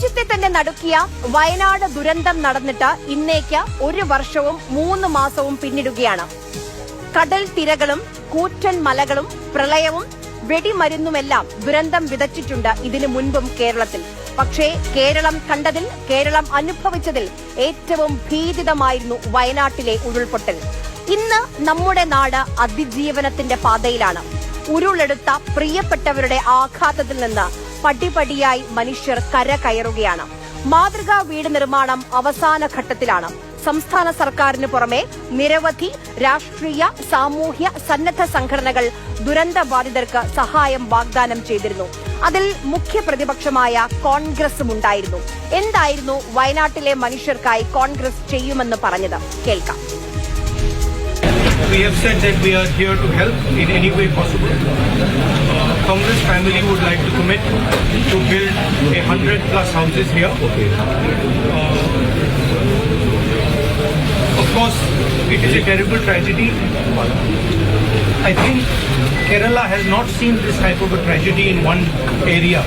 രാജ്യത്തെ തന്നെ നടുക്കിയ വയനാട് ദുരന്തം നടന്നിട്ട് ഇന്നേക്ക് 1 വർഷവും 3 മാസവും പിന്നിടുകയാണ്. കടൽ തിരകളും കൂറ്റൻ മലകളും പ്രളയവും വെടിമരുന്നുമെല്ലാം ദുരന്തം വിതച്ചിട്ടുണ്ട് ഇതിനു മുൻപും കേരളത്തിൽ. പക്ഷേ കേരളം കണ്ടതിൽ, കേരളം അനുഭവിച്ചതിൽ ഏറ്റവും ഭീതിതമായിരുന്നു വയനാട്ടിലെ ഉരുൾപൊട്ടൽ. ഇന്ന് നമ്മുടെ നാട് അതിജീവനത്തിന്റെ പാതയിലാണ്. ഉരുളെടുത്ത പ്രിയപ്പെട്ടവരുടെ ആഘാതത്തിൽ നിന്ന് പടിപടിയായി മനുഷ്യർ കരകയറുകയാണ്. മാതൃകാ വീട് നിർമ്മാണം അവസാന ഘട്ടത്തിലാണ്. സംസ്ഥാന സർക്കാരിന് പുറമെ നിരവധി രാഷ്ട്രീയ, സാമൂഹ്യ, സന്നദ്ധ സംഘടനകൾ ദുരന്തബാധിതർക്ക് സഹായം വാഗ്ദാനം ചെയ്തിരുന്നു. അതിൽ മുഖ്യ പ്രതിപക്ഷമായ കോൺഗ്രസും ഉണ്ടായിരുന്നു. എന്തായിരുന്നു വയനാട്ടിലെ മനുഷ്യർക്കായി കോൺഗ്രസ് ചെയ്യുമെന്ന് പറഞ്ഞത് കേൾക്കാം. We have said that we are here to help in any way possible. Congress family would like to commit to build 100+ houses here. Of course, it is a terrible tragedy. I think Kerala has not seen this type of a tragedy in one area.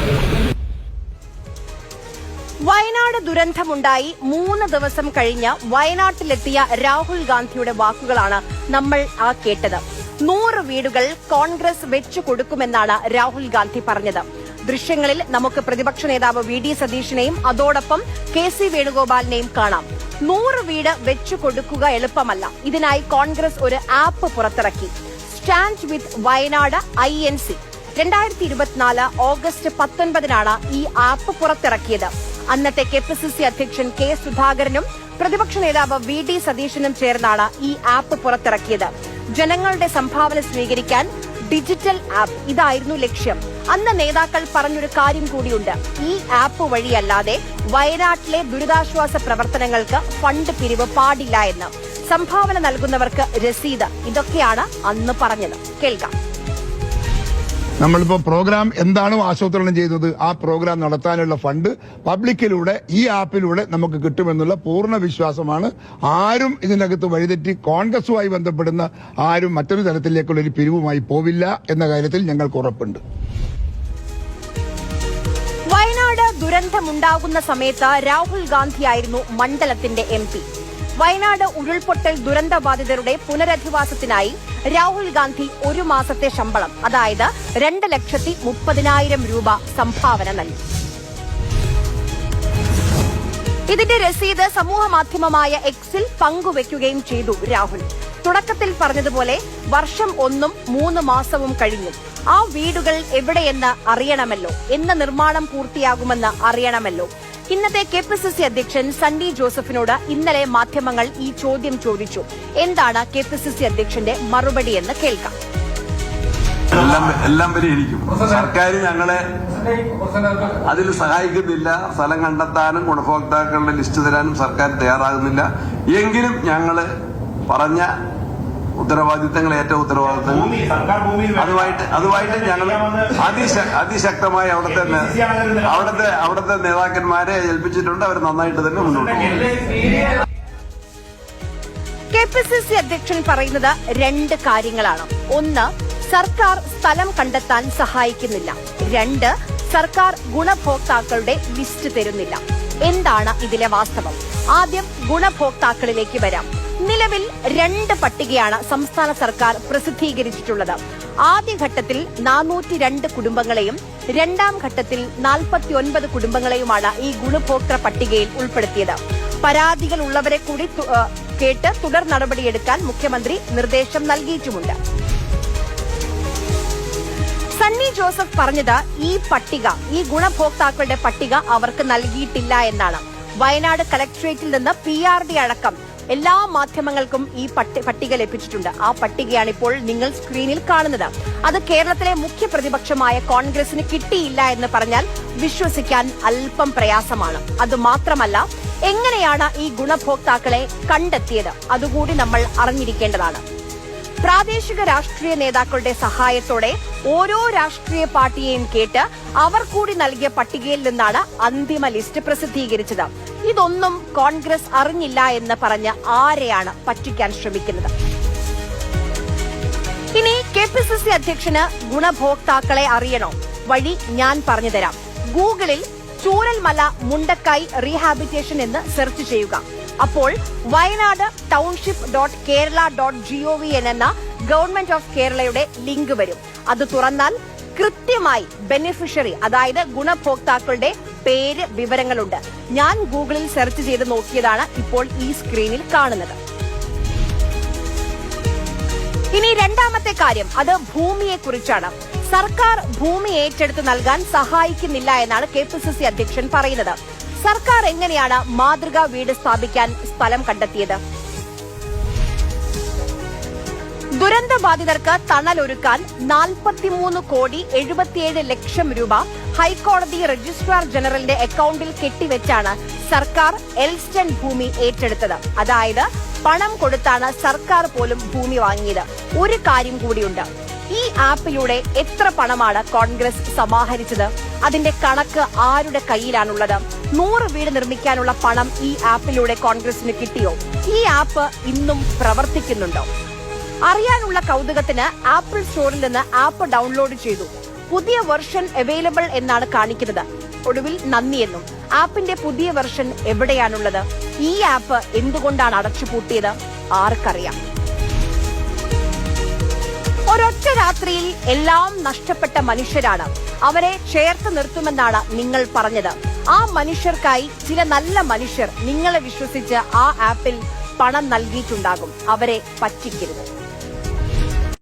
Wayanad ദുരന്തമുണ്ടായി 3 ദിവസം കഴിഞ്ഞ് വയനാട്ടിലെത്തിയ രാഹുൽ ഗാന്ധിയുടെ വാക്കുകളാണ് നമ്മൾ കേട്ടത്. 100 വീടുകൾ കോൺഗ്രസ് വെച്ചു കൊടുക്കുമെന്നാണ് രാഹുൽ ഗാന്ധി പറഞ്ഞത്. ദൃശ്യങ്ങളിൽ നമുക്ക് പ്രതിപക്ഷ നേതാവ് വി.ഡി. സതീശനെയും അതോടൊപ്പം കെ.സി. വേണുഗോപാലിനെയും കാണാം. 100 വീട് വെച്ചു കൊടുക്കുക എളുപ്പമല്ല. ഇതിനായി കോൺഗ്രസ് ഒരു ആപ്പ് പുറത്തിറക്കി. Stand with Wayanad INC. 2024 August 19 ഈ ആപ്പ് പുറത്തിറക്കിയത്. അന്നത്തെ KPCC അധ്യക്ഷൻ K. സുധാകരനും പ്രതിപക്ഷ നേതാവ് വി.ഡി. സതീശനും ചേർന്നാണ് ഈ ആപ്പ് പുറത്തിറക്കിയത്. ജനങ്ങളുടെ സംഭാവന സ്വീകരിക്കാൻ ഡിജിറ്റൽ ആപ്പ്, ഇതായിരുന്നു ലക്ഷ്യം. അന്ന് നേതാക്കൾ പറഞ്ഞൊരു കാര്യം കൂടിയുണ്ട്. ഈ ആപ്പ് വഴിയല്ലാതെ വയനാട്ടിലെ ദുരിതാശ്വാസ പ്രവർത്തനങ്ങൾക്ക് ഫണ്ട് പിരിവ് പാടില്ല എന്ന്. സംഭാവന നൽകുന്നവർക്ക് രസീത്, ഇതൊക്കെയാണ് അന്ന് പറഞ്ഞത്. കേൾക്കാം. നമ്മളിപ്പോ പ്രോഗ്രാം എന്താണോ ആസൂത്രണം ചെയ്തത് ആ പ്രോഗ്രാം നടത്താനുള്ള ഫണ്ട് പബ്ലിക്കിലൂടെ ഈ ആപ്പിലൂടെ നമുക്ക് കിട്ടുമെന്നുള്ള പൂർണ്ണ വിശ്വാസമാണ്. ആരും ഇതിനകത്ത് വഴിതെറ്റി കോൺഗ്രസുമായി ബന്ധപ്പെടുന്ന ആരും മറ്റൊരു തരത്തിലേക്കുള്ള ഒരു പിരിവുമായി പോവില്ല എന്ന കാര്യത്തിൽ ഞങ്ങൾക്ക് ഉറപ്പുണ്ട്. വയനാട് ദുരന്തമുണ്ടാകുന്ന സമയത്ത് രാഹുൽ ഗാന്ധിയായിരുന്നു മണ്ഡലത്തിന്റെ MP. വയനാട് ഉരുൾപൊട്ടൽ ദുരന്തബാധിതരുടെ പുനരധിവാസത്തിനായി രാഹുൽ ഗാന്ധി 1 മാസത്തെ ശമ്പളം, അതായത് 2,30,000 രൂപ സംഭാവന നൽകി. ഇതിന്റെ രസീത് സമൂഹമാധ്യമമായ എക്സിൽ പങ്കുവയ്ക്കുകയും ചെയ്തു രാഹുൽ. തുടക്കത്തിൽ പറഞ്ഞതുപോലെ വർഷം 1ഉം 3 മാസവും കഴിഞ്ഞു. ആ വീടുകൾ എവിടെയെന്ന് അറിയണമല്ലോ, എന്ന് നിർമ്മാണം പൂർത്തിയാകുമെന്ന് അറിയണമല്ലോ. ഇന്നത്തെ KPCC അധ്യക്ഷൻ സണ്ണി ജോസഫിനോട് ഇന്നലെ മാധ്യമങ്ങൾ ഈ ചോദ്യം ചോദിച്ചു. എന്താണ് KPCC അധ്യക്ഷന്റെ മറുപടി എന്ന് കേൾക്കാം. എല്ലാം പരിഹരിക്കും. സർക്കാർ ഞങ്ങളെ അതിൽ സഹായിക്കുന്നില്ല. സ്ഥലം കണ്ടെത്താനും ഗുണഭോക്താക്കളുടെ ലിസ്റ്റ് തരാനും സർക്കാർ തയ്യാറാകുന്നില്ല. എങ്കിലും ഞങ്ങള് പറഞ്ഞ ഉത്തരവാദിത്തങ്ങൾ, ഏറ്റവും ഉത്തരവാദിത്തങ്ങൾ അതുമായിട്ട് ഞങ്ങൾ അതിശക്തമായി അവിടുത്തെ നേതാക്കന്മാരെ ഏൽപ്പിച്ചിട്ടുണ്ട്. അവർ നന്നായിട്ട് തന്നെ മുന്നോട്ട് പോകും. KPCC അധ്യക്ഷൻ പറയുന്നത് 2 കാര്യങ്ങളാണ്. 1, സർക്കാർ സ്ഥലം കണ്ടെത്താൻ സഹായിക്കുന്നില്ല. 2, സർക്കാർ ഗുണഭോക്താക്കളുടെ ലിസ്റ്റ് തരുന്നില്ല. എന്താണ് ഇതിലെ വാസ്തവം? ആദ്യം ഗുണഭോക്താക്കളിലേക്ക് വരാം. നിലവിൽ 2 പട്ടികയാണ് സംസ്ഥാന സർക്കാർ പ്രസിദ്ധീകരിച്ചിട്ടുള്ളത്. ആദ്യഘട്ടത്തിൽ 402 കുടുംബങ്ങളെയും രണ്ടാം ഘട്ടത്തിൽ 49 കുടുംബങ്ങളെയുമാണ് ഈ ഗുണഭോക്തൃ പട്ടികയിൽ ഉൾപ്പെടുത്തിയത്. പരാതികൾ ഉള്ളവരെ കൂടി കേട്ട് തുടർ നടപടിയെടുക്കാൻ മുഖ്യമന്ത്രി നിർദ്ദേശം നൽകിയിട്ടുമുണ്ട്. സണ്ണി ജോസഫ് പറഞ്ഞത് ഈ ഗുണഭോക്താക്കളുടെ പട്ടിക അവർക്ക് നൽകിയിട്ടില്ല എന്നാണ്. വയനാട് കലക്ടറേറ്റിൽ നിന്ന് PRD അടക്കം എല്ലാ മാധ്യമങ്ങൾക്കും ഈ പട്ടിക ലഭിച്ചിട്ടുണ്ട്. ആ പട്ടികയാണ് ഇപ്പോൾ നിങ്ങൾ സ്ക്രീനിൽ കാണുന്നത്. അത് കേരളത്തിലെ മുഖ്യ പ്രതിപക്ഷമായ കോൺഗ്രസിന് കിട്ടിയില്ല എന്ന് പറഞ്ഞാൽ വിശ്വസിക്കാൻ അല്പം പ്രയാസമാണ്. അതുമാത്രമല്ല, എങ്ങനെയാണ് ഈ ഗുണഭോക്താക്കളെ കണ്ടെത്തിയത് അതുകൂടി നമ്മൾ അറിഞ്ഞിരിക്കേണ്ടതാണ്. പ്രാദേശിക രാഷ്ട്രീയ നേതാക്കളുടെ സഹായത്തോടെ ഓരോ രാഷ്ട്രീയ പാർട്ടിയെയും കേട്ട് അവർ കൂടി നൽകിയ പട്ടികയിൽ നിന്നാണ് അന്തിമ ലിസ്റ്റ് പ്രസിദ്ധീകരിച്ചത്. ഇതൊന്നും കോൺഗ്രസ് അറിഞ്ഞില്ല എന്ന് പറഞ്ഞ് ആരെയാണ് പറ്റിക്കാൻ ശ്രമിക്കുന്നത്? ഇനി KPCC അധ്യക്ഷന് ഗുണഭോക്താക്കളെ അറിയണോ? വഴി ഞാൻ പറഞ്ഞുതരാം. ഗൂഗിളിൽ ചൂരൽമല മുണ്ടക്കൈ റീഹാബിറ്റേഷൻ എന്ന് സെർച്ച് ചെയ്യുക. അപ്പോൾ വയനാട് township.kerala.gov എന്ന ഗവൺമെന്റ് ഓഫ് കേരളയുടെ ലിങ്ക് വരും. അത് തുറന്നാൽ കൃത്യമായി ബെനിഫിഷ്യറി, അതായത് ഗുണഭോക്താക്കളുടെ പേര്, വിവരങ്ങളുണ്ട്. ഞാൻ ഗൂഗിളിൽ സെർച്ച് ചെയ്ത് നോക്കിയതാണ് ഇപ്പോൾ ഈ സ്ക്രീനിൽ കാണുന്നത്. ഇനി രണ്ടാമത്തെ കാര്യം, അത് ഭൂമിയെ കുറിച്ചാണ്. സർക്കാർ ഭൂമി ഏറ്റെടുത്ത് നൽകാൻ സഹായിക്കുന്നില്ല എന്നാണ് KPCC അധ്യക്ഷൻ പറയുന്നത്. സർക്കാർ എങ്ങനെയാണ് മാതൃകാ വീട് സ്ഥാപിക്കാൻ സ്ഥലം കണ്ടെത്തിയത്? ദുരന്തബാധിതർക്ക് തണലൊരുക്കാൻ 43,77,00,000 രൂപ ഹൈക്കോടതി രജിസ്ട്രാർ ജനറലിന്റെ അക്കൌണ്ടിൽ കെട്ടിവെച്ചാണ് സർക്കാർ എൽസ്റ്റൺ ഭൂമി ഏറ്റെടുത്തത്. അതായത് പണം കൊടുത്താണ് സർക്കാർ പോലും ഭൂമി വാങ്ങിയത്. ഒരു കാര്യം കൂടിയുണ്ട്, ഈ ആപ്പിലൂടെ എത്ര പണമാണ് കോൺഗ്രസ് സമാഹരിച്ചത്? അതിന്റെ കണക്ക് ആരുടെ കയ്യിലാണുള്ളത്? 100 വീട് നിർമ്മിക്കാനുള്ള പണം ഈ ആപ്പിലൂടെ കോൺഗ്രസിന് കിട്ടിയോ? ഈ ആപ്പ് ഇന്നും പ്രവർത്തിക്കുന്നുണ്ടോ? അറിയാനുള്ള കൗതുകത്തിന് ആപ്പിൾ സ്റ്റോറിൽ നിന്ന് ആപ്പ് ഡൗൺലോഡ് ചെയ്തു. പുതിയ വെർഷൻ അവൈലബിൾ എന്നാണ് കാണിക്കുന്നത്. ഒടുവിൽ നന്ദിയെന്നും. ആപ്പിന്റെ പുതിയ വെർഷൻ എവിടെയാണുള്ളത്? ഈ ആപ്പ് എന്തുകൊണ്ടാണ് അടച്ചുപൂട്ടിയത്? ആർക്കറിയാം. ഒരൊറ്റ രാത്രിയിൽ എല്ലാം നഷ്ടപ്പെട്ട മനുഷ്യരാണ്. അവരെ ചേർത്ത് നിർത്തുമെന്നാണ് നിങ്ങൾ പറഞ്ഞത്. ആ മനുഷ്യർക്കായി ചില നല്ല മനുഷ്യർ നിങ്ങളെ വിശ്വസിച്ച് ആ ആപ്പിൽ പണം നൽകിയിട്ടുണ്ടാകും. അവരെ പറ്റിക്കരുത്.